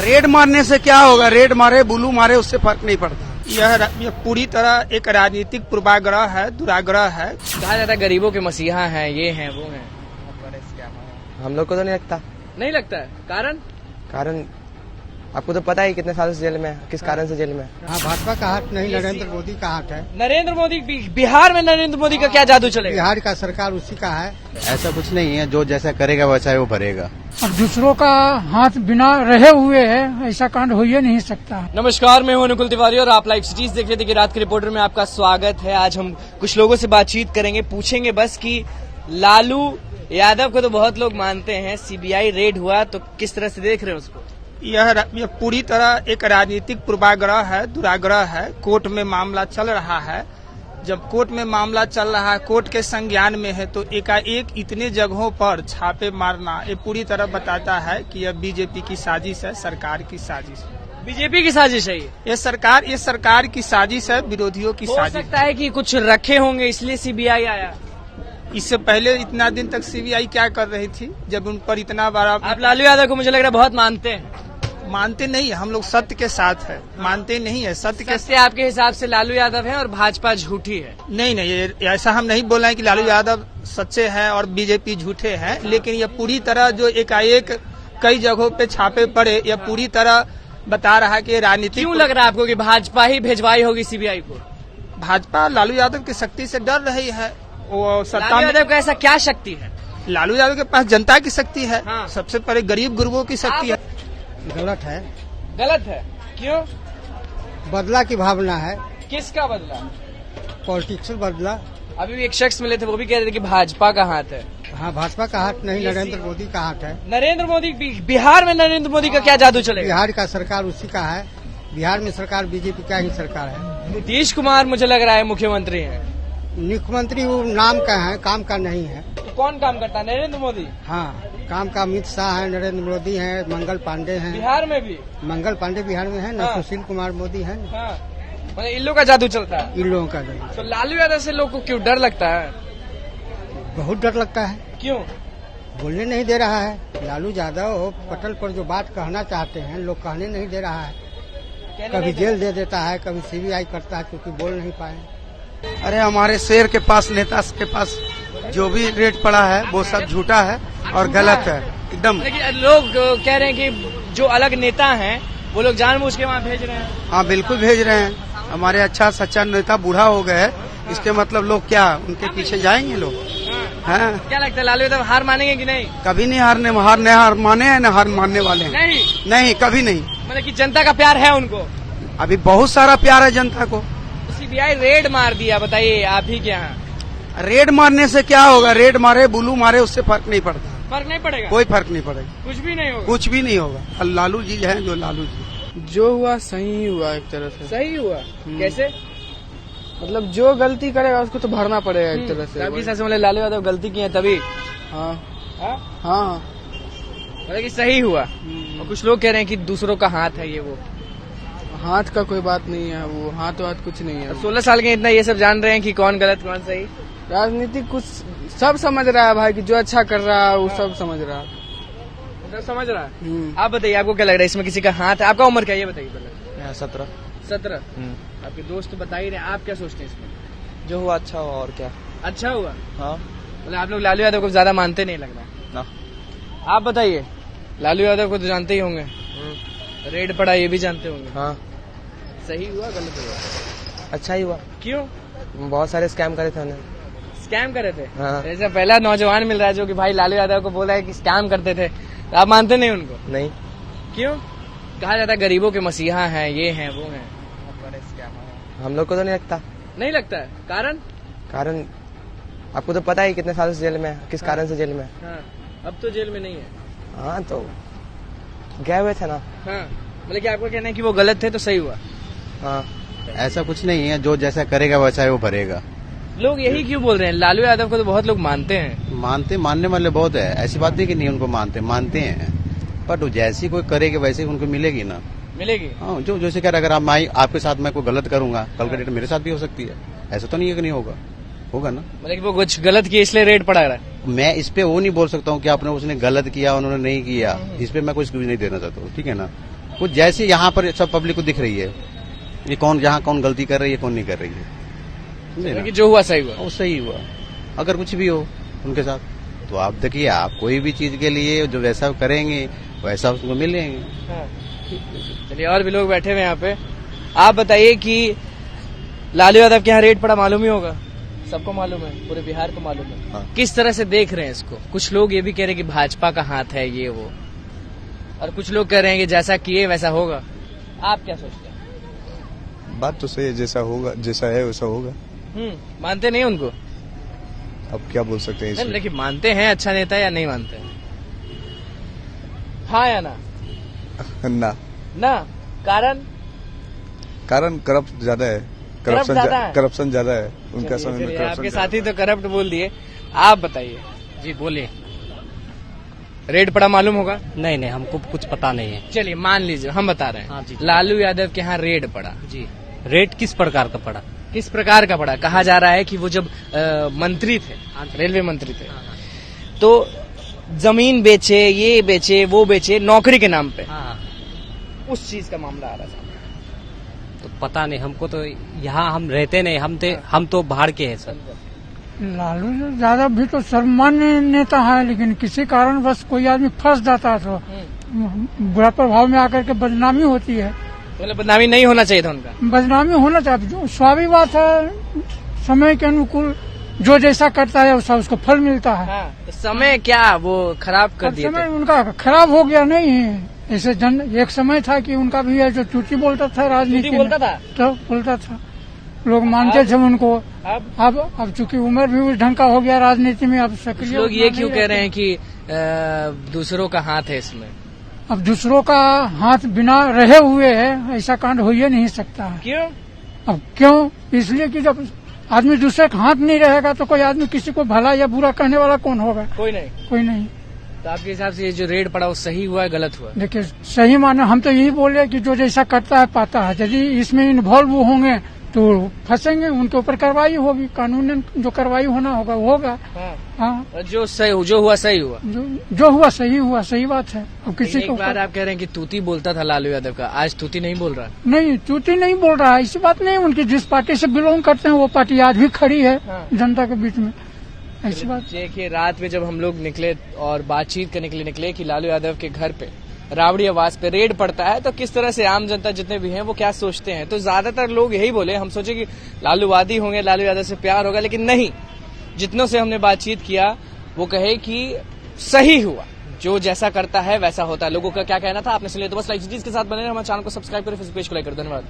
Red मारने से क्या होगा? रेड मारे बुलू मारे उससे फर्क नहीं पड़ता। यह पूरी तरह एक राजनीतिक पूर्वाग्रह है, दुराग्रह है। कहा जाता है गरीबों के मसीहा हैं, ये हैं वो हैं। हम लोग को तो नहीं लगता। नहीं लगता है। कारण आपको तो पता ही कितने सालों से जेल में है, किस कारण से जेल में है। हाँ, भाजपा का हाथ नहीं, नरेंद्र मोदी का हाथ है। नरेंद्र मोदी, बिहार में नरेंद्र मोदी का क्या जादू चलेगा? बिहार का सरकार उसी का है। ऐसा कुछ नहीं है, जो जैसा करेगा वैसा वो भरेगा। और दूसरों का हाथ बिना रहे हुए है, ऐसा कांड हो ही नहीं सकता। नमस्कार, मैं हूं अनुकुल तिवारी और आप लाइव सिटीज देख रहे थे कि रात के रिपोर्टर में आपका स्वागत है। आज हम कुछ लोगों से बातचीत करेंगे, पूछेंगे बस कि लालू यादव को तो बहुत लोग मानते हैं, सीबीआई रेड हुआ तो किस तरह से देख रहे हैं उसको? यह पूरी तरह एक राजनीतिक पूर्वाग्रह है, दुराग्रह है। कोर्ट में मामला चल रहा है। जब कोर्ट में मामला चल रहा है, कोर्ट के संज्ञान में है, तो एकाएक इतने जगहों पर छापे मारना ये पूरी तरह बताता है कि यह बीजेपी की साजिश है, सरकार की साजिश है। बीजेपी की साजिश है ये सरकार की साजिश है, विरोधियों की हो साजिश। सकता है कि कुछ रखे होंगे इसलिए सीबीआई आया। इससे पहले इतना दिन तक सीबीआई क्या कर रही थी जब उन पर इतना बड़ा? आप लालू यादव को मुझे लग रहा है बहुत मानते हैं। मानते नहीं, हम लोग सत्य के साथ है। मानते नहीं है, सत्य के सत्य आपके हिसाब से लालू यादव है और भाजपा झूठी है? नहीं, ऐसा हम नहीं बोल रहे हैं कि लालू यादव सच्चे हैं और बीजेपी झूठे हैं, लेकिन यह पूरी तरह जो एकाएक कई जगहों पे छापे पड़े, यह पूरी तरह बता रहा है कि राजनीतिक। क्यों लग रहा है आपको कि भाजपा ही भेजवाई होगी सीबीआई को? भाजपा लालू यादव की शक्ति से डर रही है। वो सत्ता लालू में यादव को ऐसा क्या शक्ति है? लालू यादव के पास जनता की शक्ति है। हाँ। सबसे पहले गरीब गुरुओं की शक्ति है। गलत है। गलत है? क्यों? बदला की भावना है, किसका बदला? पॉलिटिक्स बदला। अभी भी एक शख्स मिले थे, वो भी कह रहे थे कि भाजपा का हाथ है। हाँ, भाजपा का हाथ नहीं, नरेंद्र मोदी का हाथ है। नरेंद्र मोदी, बिहार में नरेंद्र मोदी का क्या जादू चलेगा? बिहार का सरकार उसी का है। बिहार में सरकार बीजेपी का ही सरकार है। नीतीश कुमार मुझे लग रहा है मुख्यमंत्री है। मुख्यमंत्री वो नाम का है, काम का नहीं है। तो कौन काम करता है? नरेंद्र मोदी। हाँ, काम का अमित शाह है, नरेंद्र मोदी है, मंगल पांडे हैं। बिहार में भी मंगल पांडे बिहार में है ना, हाँ। सुशील कुमार मोदी है ना। हाँ, मतलब इन लोगों का जादू चलता है। इन लोगों का नहीं। तो लालू यादव से लोग को क्यों डर लगता है? बहुत डर लगता है, क्यों? बोलने नहीं दे रहा है। लालू यादव पटल पर जो बात कहना चाहते हैं, लोग कहने नहीं दे रहा है। कभी जेल दे देता है, कभी सीबीआई करता है, क्योंकि बोल नहीं पाए। अरे हमारे शेर के पास, नेता के पास जो भी रेट पड़ा है वो सब झूठा है और गलत है एकदम। लेकिन लोग कह रहे हैं कि जो अलग नेता हैं वो लोग जानबूझ के वहाँ भेज रहे हैं। हाँ बिल्कुल भेज रहे हैं। हमारे अच्छा सच्चा नेता बूढ़ा हो गए है, इसके मतलब लोग क्या उनके पीछे जाएंगे लोग? हाँ, क्या लगता है लालू यादव हार मानेंगे कि नहीं? कभी नहीं हार माने हैं, न हार मानने वाले हैं। नहीं, कभी नहीं। मतलब कि जनता का प्यार है उनको? अभी बहुत सारा प्यार है जनता को। सीबीआई रेड मार दिया, बताइए आप ही के यहाँ। रेड मारने से क्या होगा? रेड मारे बुलू मारे उससे फर्क नहीं पड़ता। फर्क नहीं पड़ेगा? कोई फर्क नहीं पड़ेगा, कुछ भी नहीं होगा? कुछ भी नहीं होगा। और लालू जी हैं जो लालू जी। जो हुआ सही हुआ, एक तरह से सही हुआ। कैसे? मतलब जो गलती करेगा उसको तो भरना पड़ेगा एक तरह से। आपके हिसाब से मतलब लालू यादव गलती की है तभी? हाँ हाँ? हाँ। मतलब कि सही हुआ। और कुछ लोग कह रहे हैं कि दूसरों का हाथ है ये वो। हाथ का कोई बात नहीं है, वो हाथ वाथ कुछ नहीं है। 16 साल के इतना ये सब जान रहे हैं कि कौन गलत कौन सही। राजनीति कुछ सब समझ रहा है भाई, कि जो अच्छा कर रहा है वो सब समझ रहा है। सब समझ रहा है। आप बताइए, आपको क्या लग रहा है इसमें किसी का हाथ है? आपका उम्र क्या है ये बताइए पहले। 17। आपके दोस्त बता ही रहे, आप क्या सोचते हैं इसमें? जो हुआ अच्छा हुआ, और क्या। अच्छा हुआ? हाँ, मतलब आप लोग लालू यादव को ज्यादा मानते नहीं लग रहा ना। आप बताइए, लालू यादव को तो जानते ही होंगे, रेड पड़ा ये भी जानते होंगे। हाँ, सही हुआ गलत हुआ? अच्छा ही हुआ। क्यों? बहुत सारे स्कैम करे थे उन्हें। स्कैम करे थे? हाँ। जैसे पहला नौजवान मिल रहा है जो कि भाई लालू यादव को बोला है कि स्कैम करते थे, तो आप मानते नहीं उनको? नहीं। क्यों? कहा जाता है गरीबों के मसीहा हैं, ये हैं वो हैं। हम लोग को तो नहीं लगता। नहीं लगता है। कारण आपको तो पता ही कितने सालों से जेल में है, किस कारण से जेल में है। हाँ, अब तो जेल में नहीं है। हाँ, तो गए हुए थे ना। हाँ, मतलब कि आपको कहना है कि वो गलत थे तो सही हुआ? हाँ, ऐसा कुछ नहीं है, जो जैसा करेगा वैसा वो भरेगा। लोग यही क्यों बोल रहे हैं? लालू यादव को तो बहुत लोग मानते हैं। मानने वाले बहुत है, ऐसी बात नहीं कि नहीं उनको मानते हैं, बट जैसी कोई करेगी वैसे उनको मिलेगी ना। मिलेगी? हाँ, जो जैसे कह रहा, अगर आपके साथ मैं कोई गलत करूंगा, कल का डेट मेरे साथ भी हो सकती है। ऐसा तो नहीं है कि नहीं होगा ना। मतलब कि वो कुछ गलत किया इसलिए रेड पड़ा रहा है। मैं इस पे वो नहीं बोल सकता हूँ कि आपने उसने गलत किया उन्होंने नहीं किया, इस पे मैं कुछ नहीं देना चाहता हूँ, ठीक है ना। कुछ जैसे यहाँ पर सब पब्लिक को दिख रही है, ये कौन यहाँ कौन गलती कर रही है कौन नहीं कर रही है, समझे ना? कि जो हुआ सही हुआ। वो सही हुआ। अगर कुछ भी हो उनके साथ तो आप देखिए, आप कोई भी चीज के लिए जो वैसा करेंगे वैसा उसको मिलेंगे। चलिए, और भी लोग बैठे हुए हैं यहाँ पे। आप बताइए कि लालू यादव के यहाँ रेड पड़ा, मालूम ही होगा, सबको मालूम है, पूरे बिहार को मालूम है। हाँ। किस तरह से देख रहे हैं इसको? कुछ लोग ये भी कह रहे हैं कि भाजपा का हाथ है ये वो, और कुछ लोग कह रहे हैं कि जैसा किए वैसा होगा। आप क्या सोचते हैं? बात तो सही है, जैसा होगा जैसा है वैसा होगा। मानते नहीं उनको? अब क्या बोल सकते हैं नहीं, इसमें? लेकिन मानते हैं अच्छा नेता या नहीं मानते हैं? हाँ या ना? ना, ना, कारण करप्ट ज्यादा है, करप्ट ज्यादा है? करप्शन ज्यादा है उनका चलिए, समय में। चलिए, करप्शन आपके ज्यादा साथी तो करप्ट बोल दिए, आप बताइए। जी बोलिए। रेड पड़ा मालूम होगा? नहीं नहीं, हमको कुछ पता नहीं है। चलिए मान लीजिए, हम बता रहे हाँ हैं। जी। लालू यादव के यहाँ रेड पड़ा जी, रेट किस प्रकार का पड़ा? किस प्रकार का पड़ा? कहा जा रहा है कि वो जब मंत्री थे, रेलवे मंत्री थे, तो जमीन बेचे, ये बेचे, वो बेचे, नौकरी के नाम पे, हाँ, उस चीज का मामला आ रहा था। तो पता नहीं हमको, तो यहाँ हम रहते नहीं, हम तो बाहर के हैं सर। लालू यादव भी तो सर्वमान्य नेता है, लेकिन किसी कारण बस कोई आदमी फंस जाता है तो बुरा प्रभाव में आकर के बदनामी होती है। मतलब बदनामी नहीं होना चाहिए था उनका। बदनामी होना चाहिए, जो स्वाभाविक बात है, समय के अनुकूल जो जैसा करता है वैसा उसको फल मिलता है। हाँ, तो समय क्या वो खराब कर अब दिए समय थे? उनका खराब हो गया नहीं है। ऐसे एक समय था कि उनका भी है जो चूटी बोलता था राजनीति चूटी बोलता में, था? तो बोलता था, लोग मानते थे उनको। अब चूंकि उम्र भी उस ढंग का हो गया राजनीति में, अब कुछ सक्रिय लोग ये उतना क्यों नहीं कह रहे हैं रहते। कि दूसरों का हाथ है इसमें? अब दूसरों का हाथ बिना रहे हुए है, ऐसा कांड हो ही नहीं सकता है। क्यों? अब क्यों? इसलिए कि जब आदमी दूसरे का हाथ नहीं रहेगा तो कोई आदमी किसी को भला या बुरा कहने वाला कौन होगा? कोई नहीं। कोई नहीं। तो आपके हिसाब से ये जो रेड पड़ा वो सही हुआ है गलत हुआ? देखिए, सही माने हम तो यही बोले कि जो जैसा करता है पाता है। यदि इसमें इन्वॉल्व होंगे तो फंसेंगे, उनके ऊपर कार्रवाई होगी, कानूनन जो कार्रवाई होना होगा वो होगा। हाँ, और जो हुआ सही हुआ। जो हुआ सही बात है। अब किसी एक को बार आप कह रहे हैं कि तूती बोलता था लालू यादव का, आज तूती नहीं बोल रहा। नहीं, चूती नहीं बोल रहा है, ऐसी बात नहीं। उनकी जिस पार्टी से बिलोंग करते हैं वो पार्टी आज भी खड़ी है जनता के बीच में, ऐसी बात। देखिए, रात में जब हम लोग निकले और बातचीत करने के लिए निकले कि लालू यादव के घर पे रावड़ी आवास पे रेड पड़ता है, तो किस तरह से आम जनता जितने भी हैं वो क्या सोचते हैं, तो ज्यादातर लोग यही बोले, हम सोचे कि लालूवादी होंगे, लालू यादव से प्यार होगा, लेकिन नहीं। जितनों से हमने बातचीत किया वो कहे कि सही हुआ, जो जैसा करता है वैसा होता है। लोगों का क्या कहना था आपने सुन लिया। तो बस लाइक के साथ बने रहे, हमारे चैनल को सब्सक्राइब करें, फेसबुक पेज को लाइक करें। धन्यवाद।